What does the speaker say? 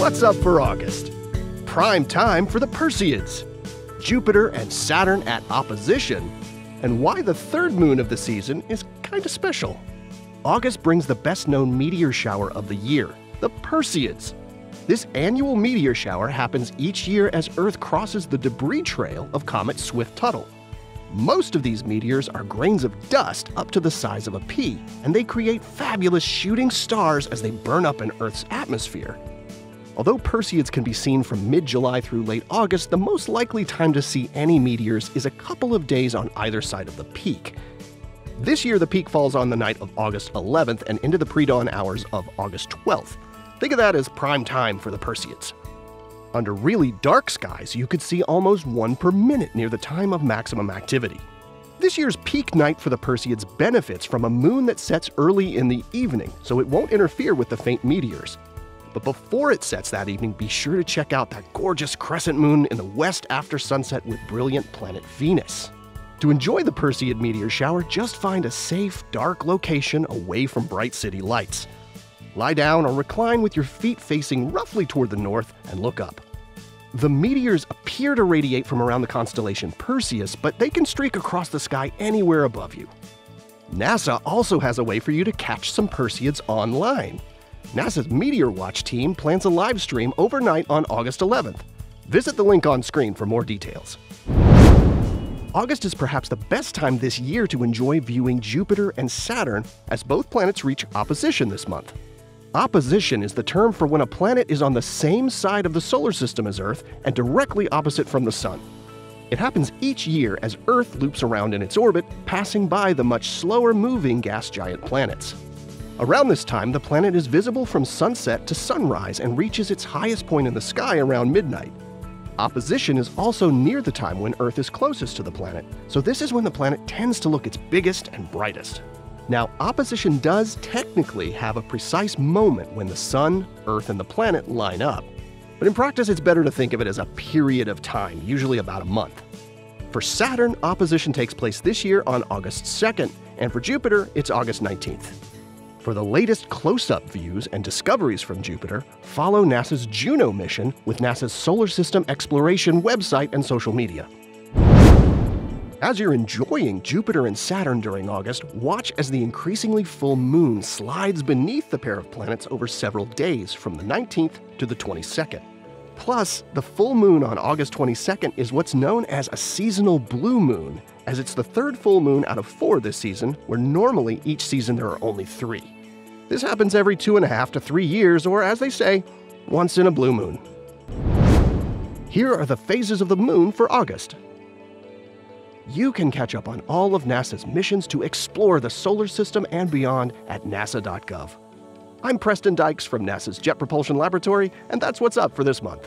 What's up for August? Prime time for the Perseids. Jupiter and Saturn at opposition, and why the third moon of the season is kinda special. August brings the best-known meteor shower of the year, the Perseids. This annual meteor shower happens each year as Earth crosses the debris trail of Comet Swift-Tuttle. Most of these meteors are grains of dust up to the size of a pea, and they create fabulous shooting stars as they burn up in Earth's atmosphere. Although Perseids can be seen from mid-July through late August, the most likely time to see any meteors is a couple of days on either side of the peak. This year, the peak falls on the night of August 11th and into the pre-dawn hours of August 12th. Think of that as prime time for the Perseids. Under really dark skies, you could see almost one per minute near the time of maximum activity. This year's peak night for the Perseids benefits from a moon that sets early in the evening, so it won't interfere with the faint meteors. But before it sets that evening, be sure to check out that gorgeous crescent moon in the west after sunset with brilliant planet Venus. To enjoy the Perseid meteor shower, just find a safe, dark location away from bright city lights. Lie down or recline with your feet facing roughly toward the north and look up. The meteors appear to radiate from around the constellation Perseus, but they can streak across the sky anywhere above you. NASA also has a way for you to catch some Perseids online. NASA's Meteor Watch team plans a live stream overnight on August 11th. Visit the link on screen for more details. August is perhaps the best time this year to enjoy viewing Jupiter and Saturn, as both planets reach opposition this month. Opposition is the term for when a planet is on the same side of the solar system as Earth and directly opposite from the Sun. It happens each year as Earth loops around in its orbit, passing by the much slower-moving gas giant planets. Around this time, the planet is visible from sunset to sunrise and reaches its highest point in the sky around midnight. Opposition is also near the time when Earth is closest to the planet, so this is when the planet tends to look its biggest and brightest. Now, opposition does technically have a precise moment when the Sun, Earth, and the planet line up, but in practice it's better to think of it as a period of time, usually about a month. For Saturn, opposition takes place this year on August 2nd, and for Jupiter, it's August 19th. For the latest close-up views and discoveries from Jupiter, follow NASA's Juno mission with NASA's Solar System Exploration website and social media. As you're enjoying Jupiter and Saturn during August, watch as the increasingly full moon slides beneath the pair of planets over several days from the 19th to the 22nd. Plus, the full moon on August 22nd is what's known as a seasonal blue moon, as it's the third full moon out of 4 this season, where normally each season there are only 3. This happens every 2.5 to 3 years, or as they say, once in a blue moon. Here are the phases of the moon for August. You can catch up on all of NASA's missions to explore the solar system and beyond at nasa.gov. I'm Preston Dykes from NASA's Jet Propulsion Laboratory, and that's what's up for this month.